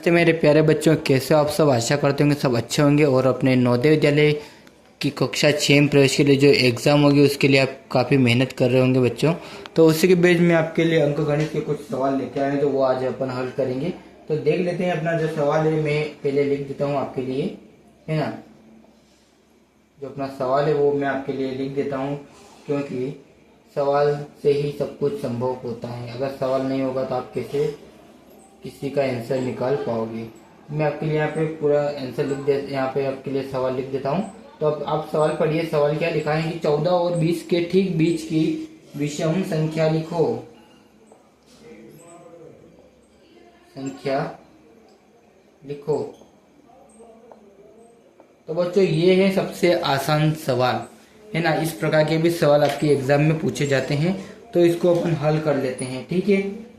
नमस्ते मेरे प्यारे बच्चों, कैसे हो आप सब। आशा करते होंगे सब अच्छे होंगे और अपने नवोदय विद्यालय की कक्षा 6 में प्रवेश के लिए जो एग्ज़ाम होगी उसके लिए आप काफ़ी मेहनत कर रहे होंगे बच्चों। तो उसी के बेस में आपके लिए अंकगणित के कुछ सवाल लेके आए हैं, तो वो आज अपन हल करेंगे। तो देख लेते हैं। अपना जो सवाल है मैं पहले लिख देता हूँ आपके लिए, है ना। जो अपना सवाल है वो मैं आपके लिए लिख देता हूँ, क्योंकि सवाल से ही सब कुछ संभव होता है। अगर सवाल नहीं होगा तो आप कैसे किसी का आंसर निकाल पाओगे। मैं आपके लिए यहाँ पे पूरा आंसर लिख दे, यहाँ पे आपके लिए सवाल लिख देता हूँ। तो अब आप सवाल पढ़िए। सवाल क्या लिखा है कि 14 और 20 के ठीक बीच की विषम संख्या लिखो। संख्या लिखो। तो बच्चों ये है सबसे आसान सवाल, है ना। इस प्रकार के भी सवाल आपके एग्जाम में पूछे जाते हैं, तो इसको अपन हल कर लेते हैं, ठीक है।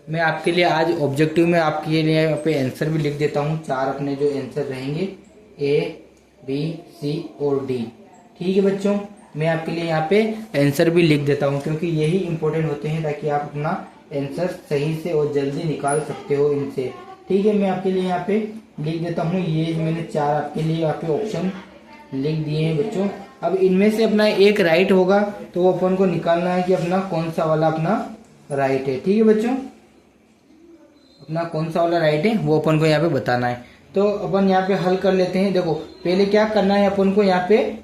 मैं आपके लिए आज ऑब्जेक्टिव में आपके लिए यहाँ पे आंसर भी लिख देता हूँ। 4 अपने जो आंसर रहेंगे A, B, C और D, ठीक है बच्चों। मैं आपके लिए यहाँ पे आंसर भी लिख देता हूँ, क्योंकि यही इंपॉर्टेंट होते हैं, ताकि आप अपना आंसर सही से और जल्दी निकाल सकते हो इनसे, ठीक है। मैं आपके लिए यहाँ पे लिख देता हूँ। ये मैंने 4 आपके लिए यहाँ पे ऑप्शन लिख दिए हैं बच्चों। अब इनमें से अपना एक राइट होगा, तो वो अपन को निकालना है कि अपना कौन सा वाला अपना राइट है, ठीक है बच्चों। अपना कौन सा वाला राइट है वो अपन को यहाँ पे बताना है। तो अपन यहाँ पे हल कर लेते हैं। देखो पहले क्या करना है, अपन को यहाँ पे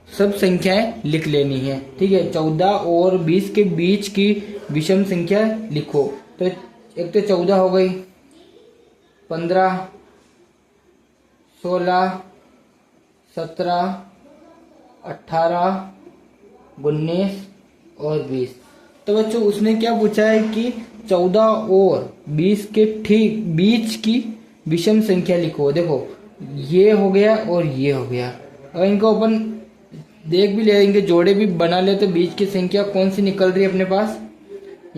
सब संख्याएं लिख लेनी है, ठीक है। 14 और 20 के बीच की विषम संख्या लिखो। तो एक तो 14 हो गई, 15, 16, 17, 18, 19 और 20। तो बच्चों उसने क्या पूछा है कि 14 और 20 के ठीक बीच की विषम संख्या लिखो। देखो ये हो गया और ये हो गया। अगर इनको अपन देख भी ले, इनके जोड़े भी बना ले, तो बीच की संख्या कौन सी निकल रही है अपने पास।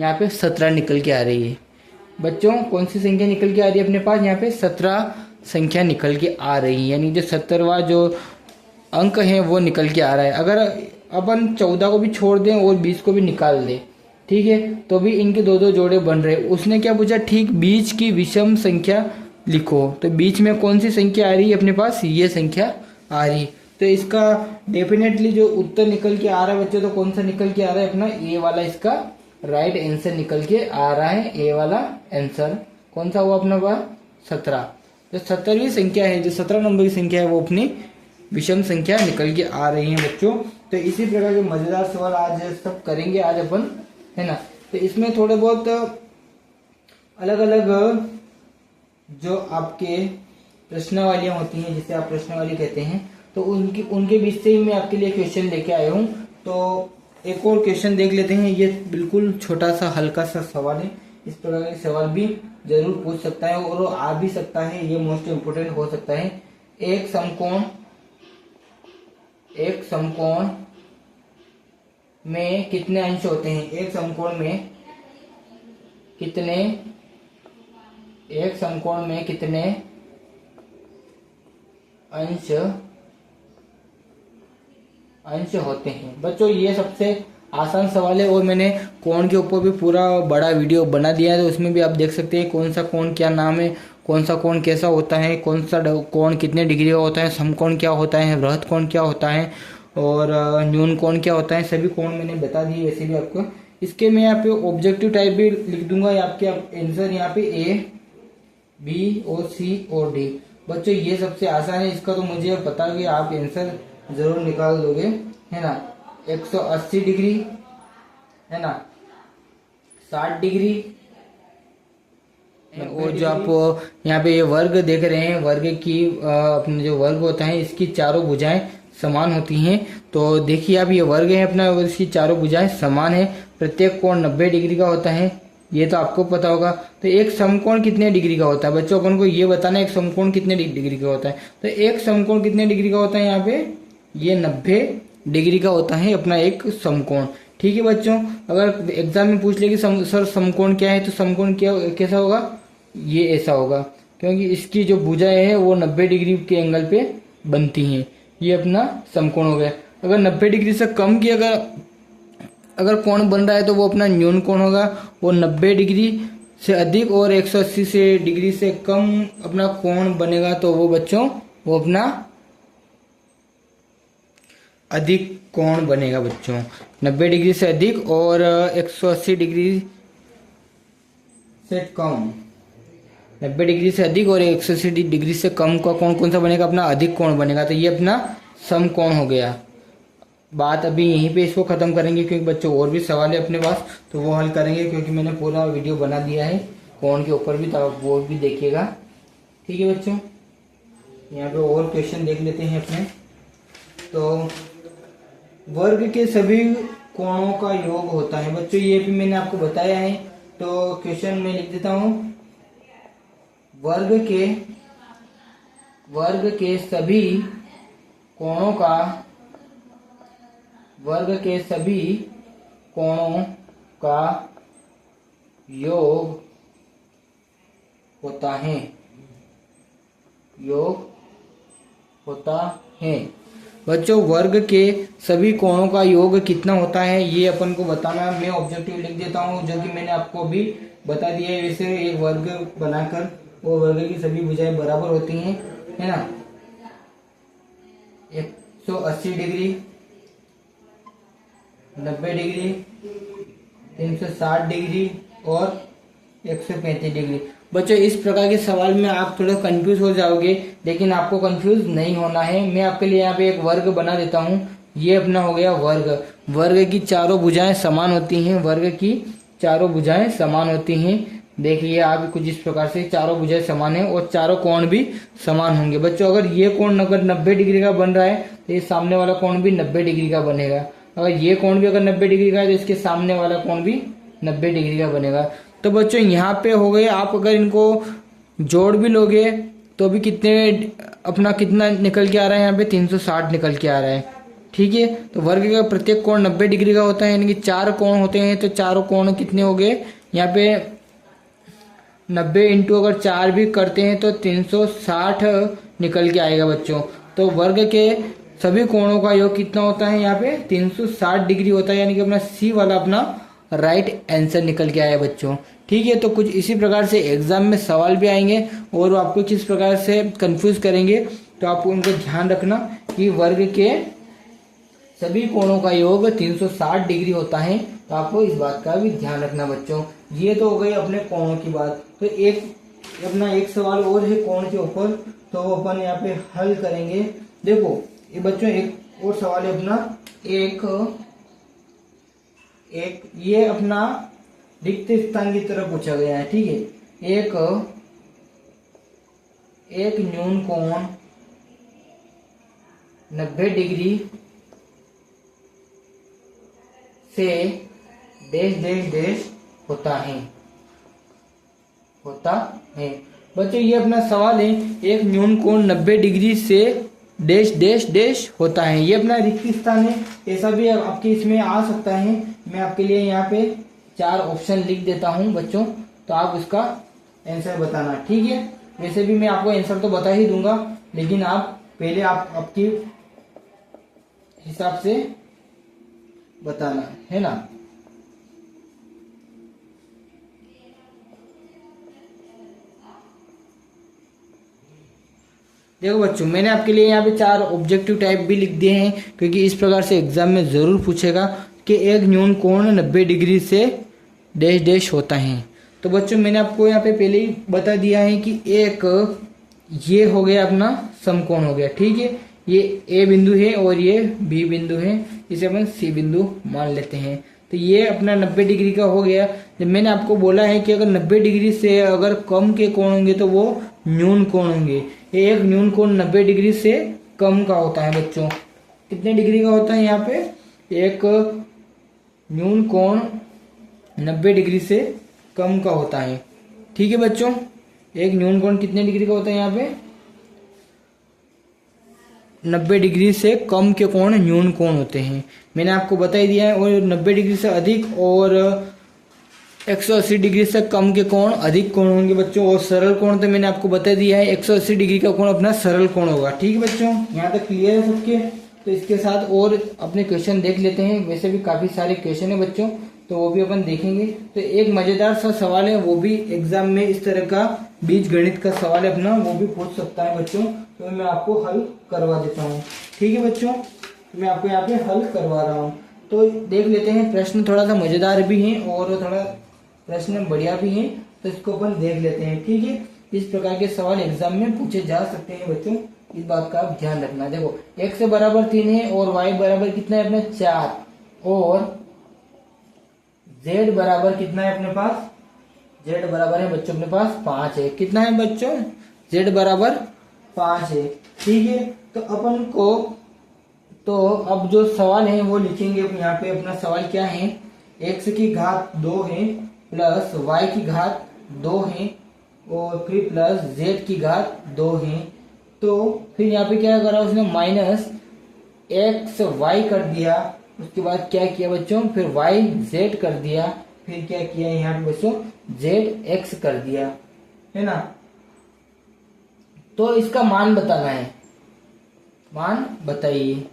यहाँ पे 17 निकल के आ रही है बच्चों। कौन सी संख्या निकल के आ रही है अपने पास, यहाँ पे 17 संख्या निकल के आ रही है, यानी जो 17वां जो अंक है वो निकल के आ रहा है। अगर अपन 14 को भी छोड़ दें और 20 को भी निकाल दें, ठीक है, तो भी इनके दो दो जोड़े बन रहे। उसने क्या पूछा, ठीक बीच की विषम संख्या लिखो। तो बीच में कौन सी संख्या आ रही है अपने पास, ये संख्या आ रही। तो इसका डेफिनेटली जो उत्तर निकल के आ रहा है बच्चों, तो कौन सा निकल के आ रहा है अपना, ए वाला इसका राइट आंसर निकल के आ रहा है। ए वाला आंसर कौन सा हुआ अपना पास, 17। जो 17वीं संख्या है, जो 17 नंबर की संख्या है, वो अपनी विषम संख्या निकल के आ रही है बच्चों। तो इसी प्रकार के मजेदार सवाल आज सब करेंगे आज अपन, है ना। तो इसमें थोड़े बहुत अलग अलग जो आपके प्रश्नावलियां होती हैं, जिसे आप प्रश्नावली कहते हैं, तो उनके बीच से ही मैं आपके लिए क्वेश्चन लेके आया हूँ। तो एक और क्वेश्चन देख लेते हैं। ये बिल्कुल छोटा सा हल्का सा सवाल है। इस प्रकार के सवाल भी जरूर पूछ सकता है और आ भी सकता है। ये मोस्ट इम्पोर्टेंट हो सकता है। एक समकोण में कितने अंश होते हैं। एक समकोण में कितने अंश होते हैं बच्चों। ये सबसे आसान सवाल है और मैंने कोण के ऊपर भी पूरा बड़ा वीडियो बना दिया है, तो उसमें भी आप देख सकते हैं कौन सा कोण क्या नाम है, कौन सा कोण कैसा होता है, कौन सा कोण कितने डिग्री का होता है, समकोण क्या होता है, वृहत कोण क्या होता है और न्यून कोण क्या होता है। सभी कोण मैंने बता दिए। वैसे भी आपको इसके मैं यहाँ पे ऑब्जेक्टिव टाइप भी लिख दूंगा। आपके आंसर यहाँ पे A, B और C और D। बच्चों ये सबसे आसान है। इसका तो मुझे पता है कि आप आंसर जरूर निकाल दोगे, है ना। 180 डिग्री, है ना, 60 डिग्री। और जो आप यहाँ पे ये वर्ग देख रहे हैं, वर्ग की अपने जो वर्ग होता है, इसकी चारों भुजाएं समान होती हैं। तो देखिए आप, ये वर्ग है अपना, इसकी चारों भुजाएं समान है। प्रत्येक कोण 90 डिग्री का होता है, ये तो आपको पता होगा। तो एक समकोण कितने डिग्री का होता है बच्चों, अपन को ये बताना है एक समकोण कितने डिग्री का होता है। तो एक समकोण कितने डिग्री का होता है, यहाँ पे ये 90 डिग्री का होता है अपना एक समकोण, ठीक है बच्चों। अगर एग्जाम में पूछ ले कि सर समकोण क्या है, तो समकोण क्या कैसा होगा, ये ऐसा होगा, क्योंकि इसकी जो भुजाएं हैं वो 90 डिग्री के एंगल पे बनती हैं। ये अपना समकोण हो गया। अगर 90 डिग्री से कम की अगर कोण बन रहा है तो वो अपना न्यून कोण होगा। वो 90 डिग्री से अधिक और 180 से डिग्री से कम अपना कोण बनेगा तो वो बच्चों वो अपना अधिक कोण बनेगा बच्चों। 90 डिग्री से अधिक और 180 डिग्री से कम, 90 डिग्री से अधिक और 180 डिग्री से कम का कोण कौन सा बनेगा? अपना अधिक कोण बनेगा। तो ये अपना समकोण हो गया। बात अभी यहीं पे इसको खत्म करेंगे क्योंकि बच्चों और भी सवाल है अपने पास, तो वो हल करेंगे क्योंकि मैंने पूरा वीडियो बना दिया है कोण के ऊपर भी, तो आप वो भी देखिएगा। ठीक है बच्चों, यहाँ पे और क्वेश्चन देख लेते हैं अपने। तो वर्ग के सभी कोणों का योग होता है बच्चों, ये भी मैंने आपको बताया है। तो क्वेश्चन में लिख देता हूं, वर्ग के सभी कोणों का योग होता है। बच्चों वर्ग के सभी कोणों का योग कितना होता है ये अपन को बताना। मैं ऑब्जेक्टिव लिख देता हूँ जो कि मैंने आपको अभी बता दिया है। वैसे एक वर्ग बनाकर वो वर्ग की सभी भुजाएं बराबर होती हैं, है ना। 180 डिग्री, 90 डिग्री, 360 डिग्री और 135 डिग्री। बच्चों इस प्रकार के सवाल में आप थोड़ा कंफ्यूज हो जाओगे, लेकिन आपको कंफ्यूज नहीं होना है। मैं आपके लिए यहाँ पे एक वर्ग बना देता हूँ। ये अपना हो गया वर्ग की चारों भुजाएं समान होती हैं। वर्ग की चारों भुजाएं समान होती हैं। देखिए आप कुछ इस प्रकार से चारों भुजाएं समान है और चारों कोण भी समान होंगे। बच्चों अगर ये कोण अगर 90 डिग्री का बन रहा है तो ये सामने वाला कोण भी 90 डिग्री का बनेगा। अगर ये कोण भी अगर 90 डिग्री का है तो इसके सामने वाला कोण भी 90 डिग्री का बनेगा। तो बच्चों यहाँ पे हो गए, आप अगर इनको जोड़ भी लोगे तो भी कितना निकल के आ रहा है? यहाँ पे 360 निकल के आ रहा है। ठीक है, तो वर्ग का प्रत्येक कोण 90 डिग्री का होता है, यानी कि 4 कोण होते हैं। तो चारों कोण कितने हो गए? यहाँ पे 90 इंटू अगर 4 भी करते हैं तो 360 निकल के आएगा बच्चों। तो वर्ग के सभी कोणों का योग कितना होता है? यहाँ पे 360 डिग्री होता है, यानी कि अपना सी वाला अपना राइट आंसर निकल के आया बच्चों। ठीक है, तो कुछ इसी प्रकार से एग्जाम में सवाल भी आएंगे और आपको किस प्रकार से कंफ्यूज करेंगे, तो आपको उनको ध्यान रखना कि वर्ग के सभी कोणों का योग 360 डिग्री होता है। तो आपको इस बात का भी ध्यान रखना बच्चों। ये तो हो गई अपने कोणों की बात। तो एक सवाल और है कोण के ऊपर, तो वो अपन यहाँ पे हल करेंगे। देखो ये बच्चों एक और सवाल है अपना, ये अपना रिक्त स्थान की तरफ पूछा गया है। ठीक है, एक न्यून कोण 90 डिग्री से डैश डैश डैश होता है। बच्चों ये अपना सवाल है, एक न्यून कोण 90 डिग्री से डैश डैश डैश होता है। ये अपना रिक्त स्थान है, ऐसा भी आपके इसमें आ सकता है। मैं आपके लिए यहाँ पे 4 ऑप्शन लिख देता हूँ बच्चों, तो आप उसका आंसर बताना। ठीक है, वैसे भी मैं आपको आंसर तो बता ही दूंगा, लेकिन आप पहले आपकी हिसाब से बताना है ना। देखो बच्चों मैंने आपके लिए यहाँ पे 4 ऑब्जेक्टिव टाइप भी लिख दिए हैं, क्योंकि इस प्रकार से एग्जाम में जरूर पूछेगा कि एक न्यून कोण 90 डिग्री से डैश डैश होता है। तो बच्चों मैंने आपको यहाँ पे पहले ही बता दिया है कि एक ये हो गया अपना समकोण हो गया। ठीक है, ये ए बिंदु है और ये बी बिंदु है, इसे अपन सी बिंदु मान लेते हैं। तो ये अपना 90 डिग्री का हो गया। जब मैंने आपको बोला है कि अगर 90 डिग्री से अगर कम के कोण होंगे तो वो न्यून कोण होंगे। एक न्यून कोण 90 डिग्री से कम का होता है बच्चों। कितने डिग्री का होता है? यहाँ पे एक न्यून कोण 90 डिग्री से कम का होता है। ठीक है बच्चों, एक न्यून कोण कितने डिग्री का होता है? यहाँ पे 90 डिग्री से कम के कोण न्यून कोण होते हैं, मैंने आपको बता ही दिया है। और 90 डिग्री से अधिक और 180 डिग्री से कम के कोण अधिक कोण होंगे बच्चों। और सरल कोण तो मैंने आपको बता दिया है, 180 डिग्री का कोण अपना सरल कोण होगा। ठीक है बच्चों, यहाँ तक क्लियर है सबके? तो इसके साथ और अपने क्वेश्चन देख लेते हैं। वैसे भी काफी सारे क्वेश्चन है बच्चों, तो वो भी अपन देखेंगे। तो एक मजेदार सा सवाल है, वो भी एग्जाम में इस तरह का बीज गणित का सवाल है अपना, वो भी पूछ सकता है बच्चों। तो मैं आपको हल करवा देता हूँ, ठीक है बच्चों, मैं आपको यहाँ पे हल करवा रहा हूँ। तो देख लेते हैं, प्रश्न थोड़ा सा मजेदार भी है और थोड़ा प्रश्न बढ़िया भी है, तो इसको अपन देख लेते हैं, ठीक है। इस प्रकार के सवाल एग्जाम में पूछे जा सकते हैं बच्चों, इस बात का आप ध्यान रखना। देखो x बराबर 3 है और y बराबर कितना है अपने 4 और z बराबर कितना है अपने पास, z बराबर है बच्चों अपने पास 5 है। कितना है बच्चों, z बराबर 5 है, ठीक है। तो अपन को तो अब जो सवाल है वो लिखेंगे यहाँ पे। अपना सवाल क्या है, x की घात 2 है प्लस y की घात 2 है और फिर प्लस z की घात 2 है। तो फिर यहाँ पे क्या करा उसने, माइनस एक्स वाई कर दिया, उसके बाद क्या किया बच्चों, फिर वाई जेड कर दिया, फिर क्या किया यहाँ पे बच्चों जेड एक्स कर दिया, है ना। तो इसका मान बताना है, मान बताइए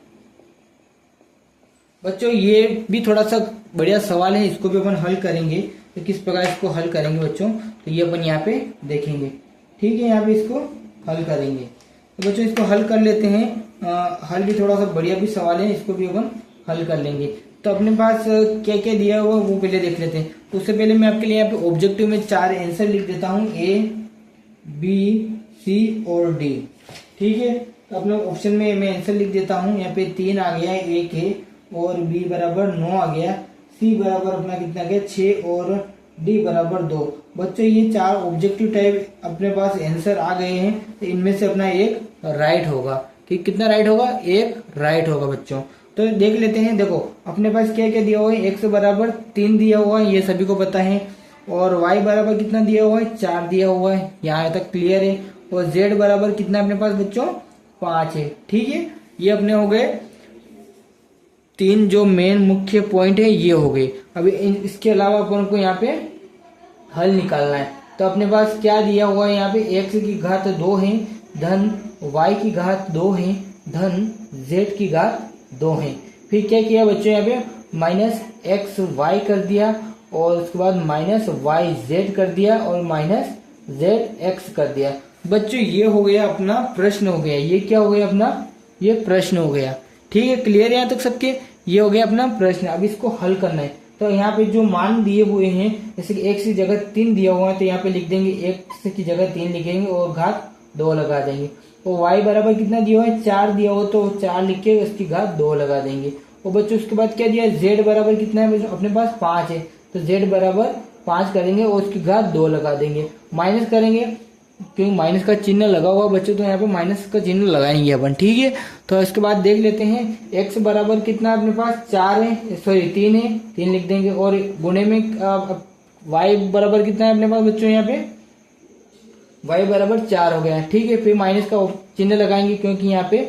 बच्चों। ये भी थोड़ा सा बढ़िया सवाल है, इसको भी अपन हल करेंगे। तो किस प्रकार इसको हल करेंगे बच्चों, तो ये अपन यहाँ पे देखेंगे, ठीक है। यहाँ पे इसको हल करेंगे, तो बच्चों इसको हल कर लेते हैं। हल भी थोड़ा सा बढ़िया भी सवाल है, इसको भी अपन हल कर लेंगे। तो अपने पास क्या क्या दिया हुआ वो पहले देख लेते हैं। तो उससे पहले मैं आपके लिए यहाँ पे ऑब्जेक्टिव में 4 आंसर लिख देता हूँ, A, B, C और D, ठीक है। तो अपने ऑप्शन में मैं आंसर लिख देता हूँ। यहाँ पे 3 आ गया, 1 है और B बराबर 9 आ गया, C बराबर अपना कितना गया 6 और D बराबर 2। बच्चों ये 4 ऑब्जेक्टिव टाइप अपने पास आंसर आ गए हैं, तो इनमें से अपना एक राइट होगा, कि कितना राइट होगा, एक राइट होगा बच्चों। तो देख लेते हैं, देखो अपने पास क्या क्या दिया हुआ है, x बराबर 3 दिया हुआ है, ये सभी को पता है, और y बराबर कितना दिया हुआ है, 4 दिया हुआ है, यहाँ तक क्लियर है। और z बराबर कितना अपने पास बच्चों 5 है, ठीक है। ये अपने हो गए 3 जो मेन मुख्य पॉइंट है, ये हो गए। अभी इसके अलावा अपन को यहाँ पे हल निकालना है। तो अपने पास क्या दिया हुआ है, यहाँ पे x की घात 2 है धन y की घात 2 है धन z की घात 2 है। फिर क्या किया बच्चों, यहाँ पे माइनस एक्स वाई कर दिया और उसके बाद माइनस वाई जेड कर दिया और माइनस जेड एक्स कर दिया। बच्चों ये हो गया अपना प्रश्न हो गया, ये क्या हो गया अपना, ये प्रश्न हो गया, ठीक है। क्लियर है यहाँ तक सबके, ये हो गया अपना प्रश्न। अब इसको हल करना है। तो यहाँ पे जो मान दिए हुए हैं, जैसे कि x की जगह 3 दिया हुआ है, तो यहाँ पे लिख देंगे x की जगह 3 लिखेंगे और घात 2 लगा देंगे। तो y बराबर कितना दिया हुआ है, 4 दिया हो तो 4 लिख के उसकी घात 2 लगा देंगे। और बच्चों उसके बाद क्या दिया, z बराबर कितना है अपने पास 5 है, तो z बराबर 5 करेंगे और उसकी घात 2 लगा देंगे। माइनस करेंगे क्योंकि माइनस का चिन्ह लगा हुआ बच्चों, तो यहाँ पे माइनस का चिन्ह लगाएंगे अपन, ठीक है। तो इसके बाद देख लेते हैं, x बराबर कितना अपने पास 4 है, सॉरी 3 है, 3 लिख देंगे। और गुणे में y बराबर कितना है अपने पास बच्चों, यहाँ पे y बराबर 4 हो गया है, ठीक है। फिर माइनस का चिन्ह लगाएंगे क्योंकि यहाँ पे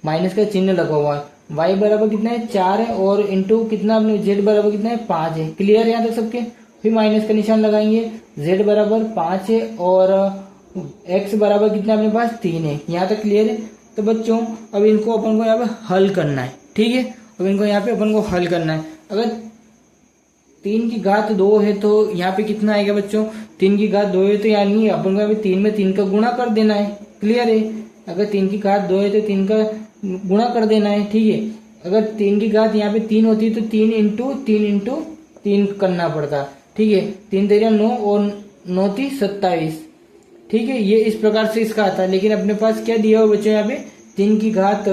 माइनस का चिन्ह लगा हुआ है। y बराबर कितना है 4 है और इंटू कितना अपने z बराबर कितना है 5 है, क्लियर है यहाँ तक सबके। फिर माइनस का निशान लगाएंगे, z बराबर 5 है और x बराबर कितना अपने पास 3 है, यहाँ तक क्लियर है। तो बच्चों अब इनको अपन को यहाँ पे हल करना है, ठीक है। अब इनको यहाँ पे अपन को हल करना है। अगर 3 की घात 2 है तो यहाँ पे कितना आएगा बच्चों, 3 की घात 2 है तो यानी अपन को यहाँ पे 3 में 3 का गुणा कर देना है, क्लियर है। अगर 3 की घात 2 है तो 3 का गुणा कर देना है, ठीक है। अगर 3 की घात यहाँ पे 3 होती है तो 3 इंटू 3 करना पड़ता, ठीक है। 3 तेरह 9 और 9 × 27, ठीक है। ये इस प्रकार से इसका आता है। लेकिन अपने पास क्या दिया हुआ बच्चों, यहाँ पे 3 की घात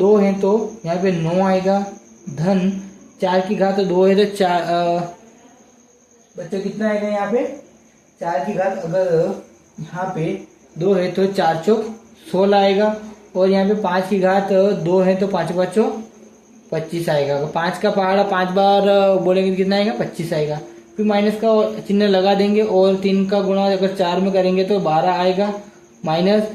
2 है तो यहाँ पे 9 आएगा धन 4 की घात 2 है तो 4 बच्चों कितना आएगा, यहाँ पे 4 की घात अगर यहाँ पे 2 है तो 4 चौक 16 आएगा। और यहाँ पे 5 की घात 2 है तो 5 5 25 आएगा। अगर 5 का पहाड़ा 5 बार बोलेंगे तो कितना आएगा, 25 आएगा। फिर माइनस का चिन्ह लगा देंगे और 3 का गुणा अगर 4 में करेंगे तो 12 आएगा, माइनस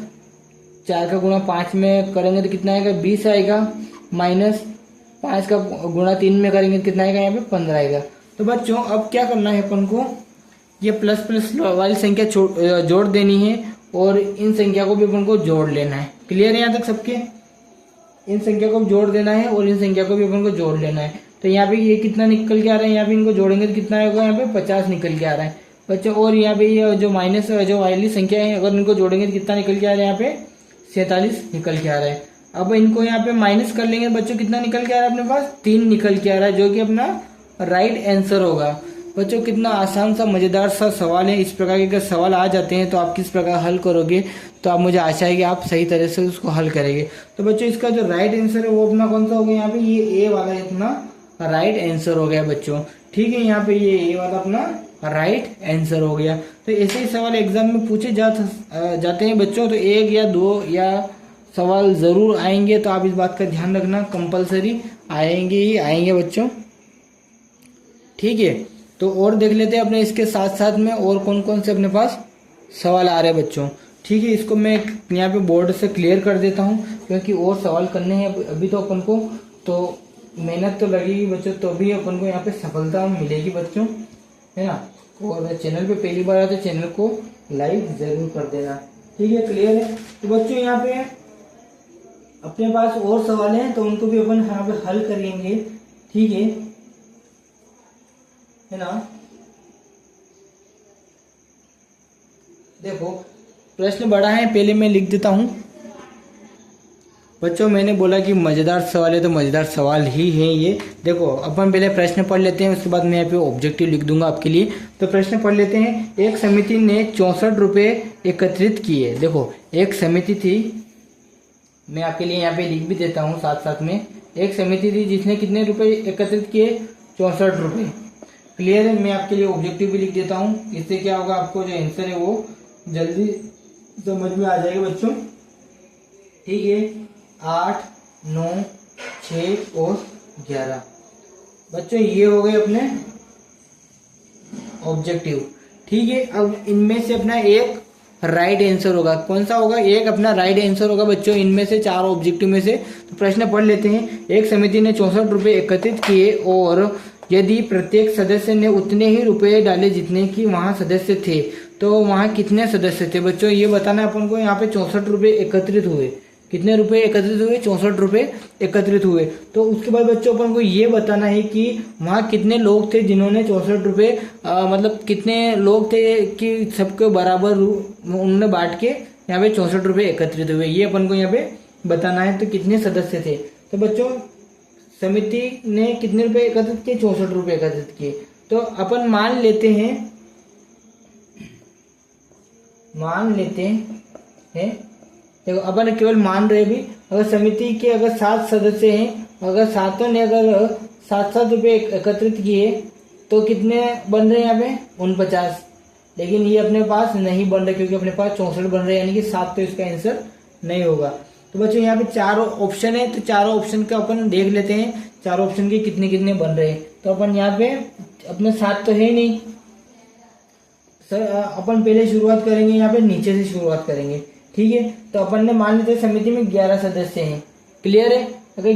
4 का गुणा 5 में करेंगे तो कितना आएगा, 20 आएगा, माइनस 5 का गुणा 3 में करेंगे तो कितना आएगा, यहाँ पे 15 आएगा। तो बच्चों अब क्या करना है अपन को, ये प्लस प्लस वाली संख्या जोड़ देनी है और इन संख्या को भी अपन को जोड़ लेना है, क्लियर है यहाँ तक सबके। इन संख्या को जोड़ देना है और इन संख्या को भी अपन को जोड़ लेना है। तो यहाँ पे ये कितना निकल के आ रहा है, यहाँ पे इनको जोड़ेंगे तो कितना होगा, यहाँ पे 50 निकल के आ रहा है बच्चों। और यहाँ पे ये जो माइनस जो वाली संख्या है अगर इनको जोड़ेंगे तो कितना निकल के आ रहा है, यहाँ पे 47 निकल के आ रहा है। अब इनको यहाँ पे माइनस कर लेंगे बच्चों, कितना निकल के आ रहा है अपने पास, 3 निकल के आ रहा है, जो कि अपना राइट आंसर होगा। बच्चों कितना आसान सा मजेदार सा सवाल है। इस प्रकार के अगर सवाल आ जाते हैं तो आप किस प्रकार हल करोगे, तो आप मुझे आशा है कि आप सही तरह से उसको हल करेंगे। तो बच्चों इसका जो राइट आंसर है वो अपना कौन सा हो गया, यहाँ पे ये ए वाला अपना राइट आंसर हो गया बच्चों। ठीक है, यहाँ पे ये ए वाला अपना राइट आंसर हो गया। तो ऐसे ही सवाल एग्जाम में पूछे जाते हैं बच्चों। तो 1 या 2 या सवाल जरूर आएंगे, तो आप इस बात का ध्यान रखना, कंपलसरी आएंगे ही आएंगे बच्चों। ठीक है, तो और देख लेते हैं अपने इसके साथ साथ में और कौन कौन से अपने पास सवाल आ रहे हैं बच्चों। ठीक है, इसको मैं यहाँ पे बोर्ड से क्लियर कर देता हूँ, क्योंकि और सवाल करने हैं अभी तो अपन को, तो मेहनत तो लगेगी बच्चों, तो भी अपन को यहाँ पे सफलता मिलेगी बच्चों, है ना। और चैनल पे पहली बार आए तो चैनल को लाइक जरूर कर देना। ठीक है, क्लियर है। तो बच्चों यहाँ पे अपने पास और सवाल हैं, तो उनको भी अपन यहाँ पे हल करेंगे। ठीक है ना। देखो प्रश्न बड़ा है, पहले मैं लिख देता हूं बच्चों। मैंने बोला कि मजेदार सवाल है, तो मजेदार सवाल ही है ये। देखो अपन पहले प्रश्न पढ़ लेते हैं, उसके बाद मैं यहाँ पे ऑब्जेक्टिव लिख दूंगा आपके लिए। तो प्रश्न पढ़ लेते हैं। एक समिति ने 64 रुपए एकत्रित किए। देखो एक समिति थी, मैं आपके लिए यहाँ पे लिख भी देता हूँ साथ साथ में। एक समिति थी जिसने कितने रुपए एकत्रित किए, 64 रुपए। क्लियर है, मैं आपके लिए ऑब्जेक्टिव भी लिख देता हूँ। इससे क्या होगा, आपको जो आंसर है वो जल्दी समझ में आ जाएगा बच्चों। ठीक है, 8, 9, 6 और 11 बच्चों ये हो गए अपने ऑब्जेक्टिव। ठीक है, अब इनमें से अपना एक राइट आंसर होगा। कौन सा होगा, एक अपना राइट आंसर होगा बच्चों इनमें से 4 ऑब्जेक्टिव में से। तो प्रश्न पढ़ लेते हैं। एक समिति ने 64 रुपए एकत्रित किए और यदि प्रत्येक सदस्य ने उतने ही रुपए डाले जितने की वहां सदस्य थे, तो वहां कितने सदस्य थे बच्चों, ये बताना है अपन को। यहाँ पे 64 रुपए एकत्रित हुए। कितने रुपए एकत्रित हुए, 64 रुपए एकत्रित हुए। तो उसके बाद बच्चों अपन को ये बताना है कि वहां कितने लोग थे जिन्होंने 64 रुपए मतलब कितने लोग थे कि सबके बराबर उन्होंने बांट के यहाँ पे 64 रुपए एकत्रित हुए, ये अपन को यहाँ पे बताना है। तो कितने सदस्य थे, तो बच्चों समिति ने कितने रुपए एकत्रित किए, 64 रुपए एकत्रित किए। तो अपन मान लेते हैं देखो अपन केवल मान रहे भी, अगर समिति के अगर 7 सदस्य हैं, अगर सातों ने अगर 7-7 रुपए एकत्रित किए तो कितने बन रहे हैं यहाँ पे, 49। लेकिन ये अपने पास नहीं बन रहे, क्योंकि अपने पास 64 बन रहे हैं, यानी कि 7 तो इसका आंसर नहीं होगा। तो बच्चों यहाँ पे 4 ऑप्शन है, तो 4 ऑप्शन का अपन देख लेते हैं 4 ऑप्शन के कितने कितने बन रहे हैं। तो अपन यहाँ पे अपने 7 तो है नहीं सर, अपन पहले शुरुआत करेंगे, यहाँ पे नीचे से शुरुआत करेंगे। ठीक है, तो अपन ने मान लेते समिति में 11 सदस्य हैं। क्लियर है, अगर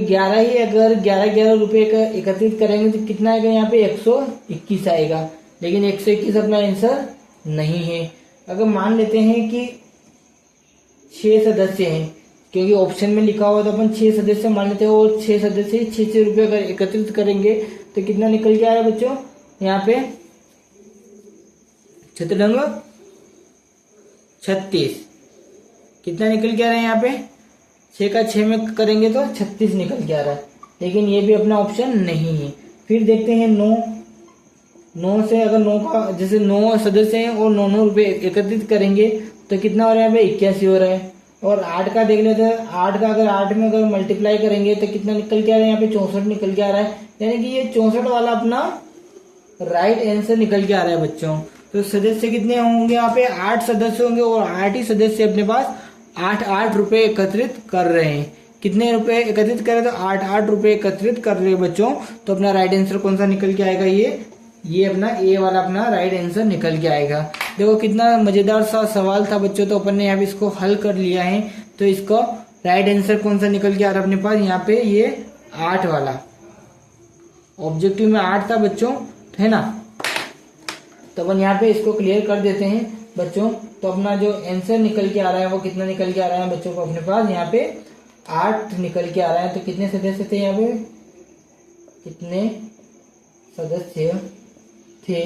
11 रुपए का एकत्रित करेंगे तो कितना आएगा, यहाँ पे 121 आएगा। लेकिन 121 अपना आंसर नहीं है। अगर मान लेते हैं कि 6 सदस्य हैं, क्योंकि ऑप्शन में लिखा हुआ तो अपन 6 सदस्य मान लेते हैं, और 6 सदस्य 6 रुपए अगर एकत्रित करेंगे तो कितना निकल के आ रहा है बच्चों, यहाँ पे 36 कितना निकल के आ रहा है, यहाँ पे 6 का 6 में करेंगे तो 36 निकल के आ रहा है। लेकिन ये भी अपना ऑप्शन नहीं है। फिर देखते हैं 9 से, अगर 9 का जैसे 9 सदस्य हैं और 9 रुपए एकत्रित करेंगे तो कितना हो रहा है, यहाँ पे 81 हो रहा है। और 8 का देख लेते हैं, 8 का अगर 8 में अगर मल्टीप्लाई करेंगे तो कितना निकल के आ रहा है, यहाँ पे 64 निकल के आ रहा है। यानी कि ये 64 वाला अपना राइट आंसर निकल के आ रहा है बच्चों। तो सदस्य कितने होंगे, यहाँ पे 8 सदस्य होंगे, और 8 ही सदस्य अपने पास 8 रुपए एकत्रित कर रहे हैं। कितने रुपए एकत्रित कर रहे हैं, तो 8 रुपए एकत्रित कर रहे हैं बच्चों। तो अपना राइट आंसर कौन सा निकल के आएगा, ये अपना ए वाला अपना राइट आंसर निकल के आएगा। देखो कितना मजेदार सा सवाल था बच्चों, तो अपन ने यहाँ पे इसको हल कर लिया है। तो इसको राइट आंसर कौन सा निकल के आ रहा है अपने पास, यहाँ पे ये 8 वाला ऑब्जेक्टिव में 8 था बच्चों, है ना। तो अपन यहाँ पे इसको क्लियर कर देते हैं बच्चों। तो अपना जो आंसर निकल के आ रहा है वो कितना निकल के आ रहा है बच्चों को, अपने पास यहाँ पे 8 निकल के आ रहा है। तो कितने सदस्य थे यहाँ पे, कितने सदस्य थे?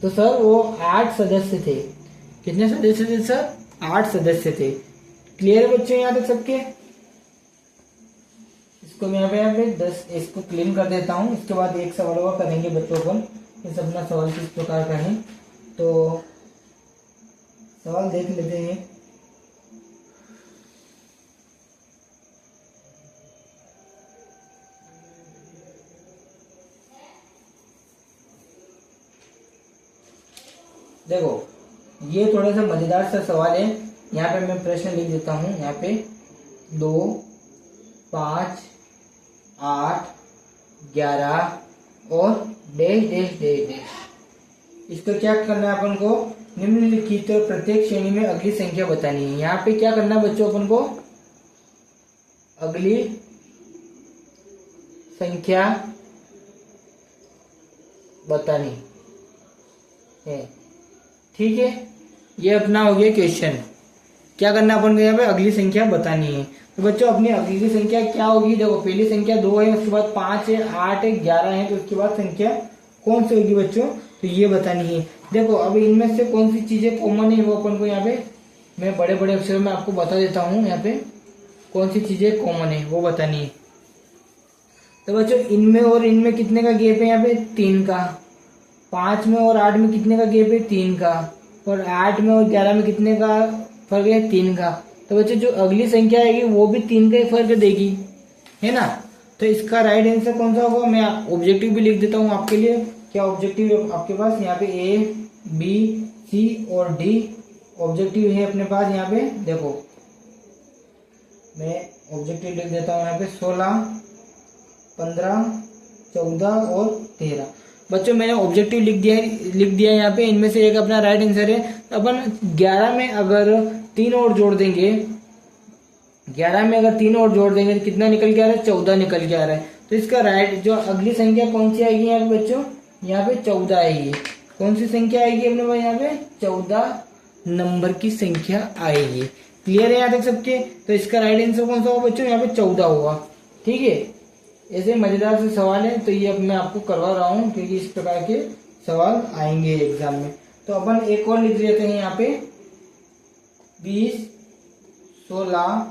तो सर वो 8 सदस्य थे। कितने सदस्य थे सर? 8 सदस्य थे। क्लियर है बच्चों यहाँ तक सबके? इसको मैं यहाँ पे 10 इसको क्लीन कर देता हूँ। इसके बाद एक सवाल और करेंगे बच्चों अपन। इस अपना सवाल किस प्रकार का है, तो सवाल देख लेते हैं। देखो ये थोड़ा सा मजेदार सा सवाल है। यहाँ पे मैं प्रश्न लिख देता हूँ। यहाँ पे 2, 5, 8, 11 और डैश डैश डैश डैश। इसको क्या करना है अपन को? निम्नलिखित प्रत्येक श्रेणी में अगली संख्या बतानी है। यहाँ पे क्या करना है बच्चों अपन को? अगली संख्या बतानी है। ठीक है, ये अपना हो गया क्वेश्चन। क्या करना अपन को? यहाँ पे अगली संख्या बतानी है। तो बच्चों अपनी अगली संख्या क्या होगी? देखो पहली संख्या 2 है, उसके बाद 5 है, 8 है, 11 है, तो उसके बाद संख्या कौन सी होगी बच्चों? तो ये बतानी है। देखो अब इनमें से कौन सी चीजें कॉमन है वो अपन को यहाँ पे मैं बड़े बड़े अक्षरों में आपको बता देता हूँ। यहाँ पे कौन सी चीजें कॉमन है वो बतानी है। तो बच्चों इनमें और इनमें कितने का गैप है? यहाँ पे 3 का। 5 में और 8 में कितने का गैप है? 3 का। और 8 में और 11 में कितने का फर्क है? 3 का। तो बच्चों जो अगली संख्या आएगी वो भी 3 का ही फर्क देगी, है ना। तो इसका राइट आंसर कौन सा होगा? मैं ऑब्जेक्टिव भी लिख देता हूँ आपके लिए। क्या ऑब्जेक्टिव है आपके पास? यहाँ पे A, B, C और D ऑब्जेक्टिव है अपने पास। यहाँ पे देखो मैं ऑब्जेक्टिव लिख देता हूँ। यहाँ पे 16, 15, 14 और 13। बच्चों मैंने ऑब्जेक्टिव लिख दिया यहाँ पे। इनमें से एक अपना राइट आंसर है। अपन 11 में अगर 3 और जोड़ देंगे, 11 में अगर 3 और जोड़ देंगे तो कितना निकल के आ रहा है? 14 निकल के आ रहा है। तो इसका राइट जो अगली संख्या कौन सी आएगी यहाँ पे बच्चों? यहाँ पे 14 आएगी। कौन सी संख्या आएगी अपने पास? यहाँ पे 14 नंबर की संख्या आएगी। क्लियर है यहाँ तक सबके? तो इसका राइट आंसर कौन सा होगा बच्चों? यहाँ पे 14 होगा। ठीक है, ऐसे मजेदार से सवाल है, तो ये अब मैं आपको करवा रहा हूँ क्योंकि इस प्रकार के सवाल आएंगे एग्जाम में। तो अपन एक और लिख लेते हैं यहाँ पे 20, 16,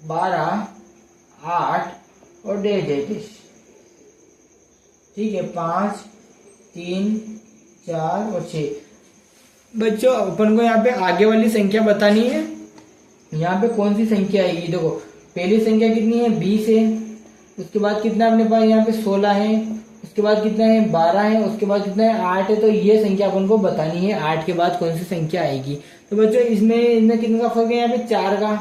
12, 8 और डैश डैश। ठीक है, 5, 3, 4 और 6। बच्चों अपन को यहाँ पे आगे वाली संख्या बतानी है। यहाँ पे कौन सी संख्या आएगी? देखो पहली संख्या कितनी है? 20 है। उसके बाद कितना अपने पास यहाँ पे 16 है। उसके बाद कितना है? 12 है। उसके बाद कितना है? 8 है। तो ये संख्या अपन को बतानी है। 8 के बाद कौन सी संख्या आएगी? तो बच्चों इसमें कितने का फर्क है? यहाँ पे 4 का।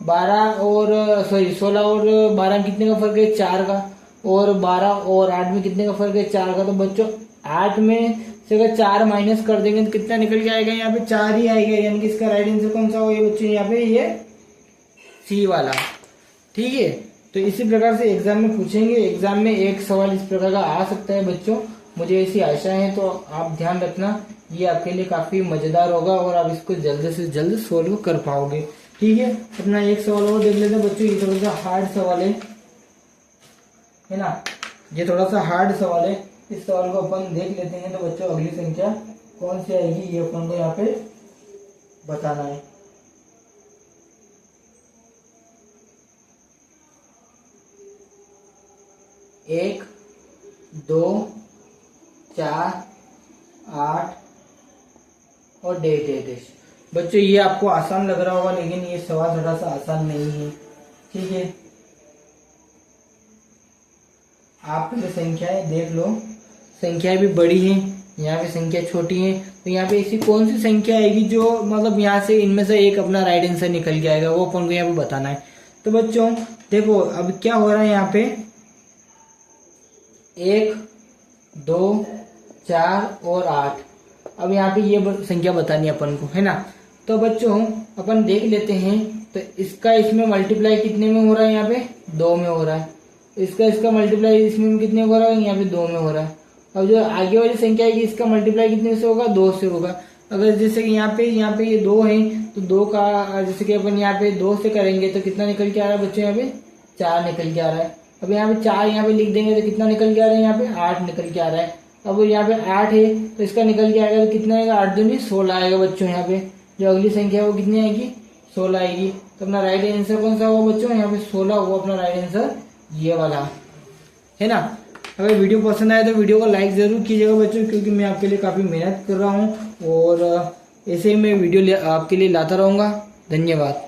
16 और 12 में कितने का फर्क है? 4 का। और 12 और 8 में कितने का फर्क है? 4 का। तो बच्चों 8 में से अगर 4 माइनस कर देंगे तो कितना निकल के आएगा? यहाँ पे 4 ही आएगा। यानी कि इसका राइट आंसर कौन सा होगा बच्चों? यहाँ पे ये सी वाला। ठीक है, तो इसी प्रकार से एग्जाम में पूछेंगे। एग्जाम में एक सवाल इस प्रकार का आ सकता है बच्चों, मुझे ऐसी आशा है। तो आप ध्यान रखना, ये आपके लिए काफी मजेदार होगा और आप इसको जल्द से जल्द सोल्व कर पाओगे। ठीक है, अपना एक सवाल और देख लेते हैं बच्चों। ये थोड़ा सा हार्ड सवाल है ना, ये थोड़ा सा हार्ड सवाल है। इस सवाल को अपन देख लेते हैं। तो बच्चों अगली संख्या कौन सी आएगी ये अपन को यहाँ पे बताना है। 1, 2, 4, 8 और डैश डैश डैश। बच्चों ये आपको आसान लग रहा होगा, लेकिन ये सवाल थोड़ा सा आसान नहीं है। ठीक है, आप पहले संख्याएं देख लो। संख्याएं भी बड़ी हैं, यहाँ पे संख्या छोटी है। तो यहाँ पे ऐसी कौन सी संख्या आएगी जो मतलब यहाँ से इनमें से एक अपना राइट आंसर निकल के आएगा, वो अपन को यहाँ पे बताना है। तो बच्चों देखो अब क्या हो रहा है यहाँ पे 1, 2, 4 और 8। अब यहाँ पे ये संख्या बतानी है अपन को, है ना। तो बच्चों अपन देख लेते हैं। तो इसका इसमें मल्टीप्लाई कितने में हो रहा है? यहाँ पे 2 में हो रहा है। इसका मल्टीप्लाई इसमें कितने हो रहा है? यहाँ पे 2 में हो रहा है। अब जो आगे वाली संख्या है इसका मल्टीप्लाई कितने से होगा? 2 से होगा। अगर जैसे कि यहाँ पे ये 2 है, तो 2 का जैसे कि अपन यहाँ पे 2 से करेंगे तो कितना निकल के आ रहा है बच्चों? यहाँ पे 4 निकल के आ रहा है। अब यहाँ पे 4 यहाँ पे लिख देंगे तो कितना निकल के आ रहा है, यहाँ पे 8 निकल के आ रहा है। अब यहाँ पे 8 है तो इसका निकल के आएगा तो कितना आएगा, 8 दूनी 16 आएगा बच्चों। यहाँ पे जो अगली संख्या है वो कितनी आएगी, 16 आएगी। तो अपना राइट आंसर कौन सा हुआ बच्चों, यहाँ पे 16 हुआ अपना राइट आंसर, ये वाला है ना। अगर वीडियो पसंद आए तो वीडियो को लाइक जरूर कीजिएगा बच्चों, क्योंकि मैं आपके लिए काफ़ी मेहनत कर रहा हूँ और ऐसे ही मैं वीडियो आपके लिए लाता रहूँगा। धन्यवाद।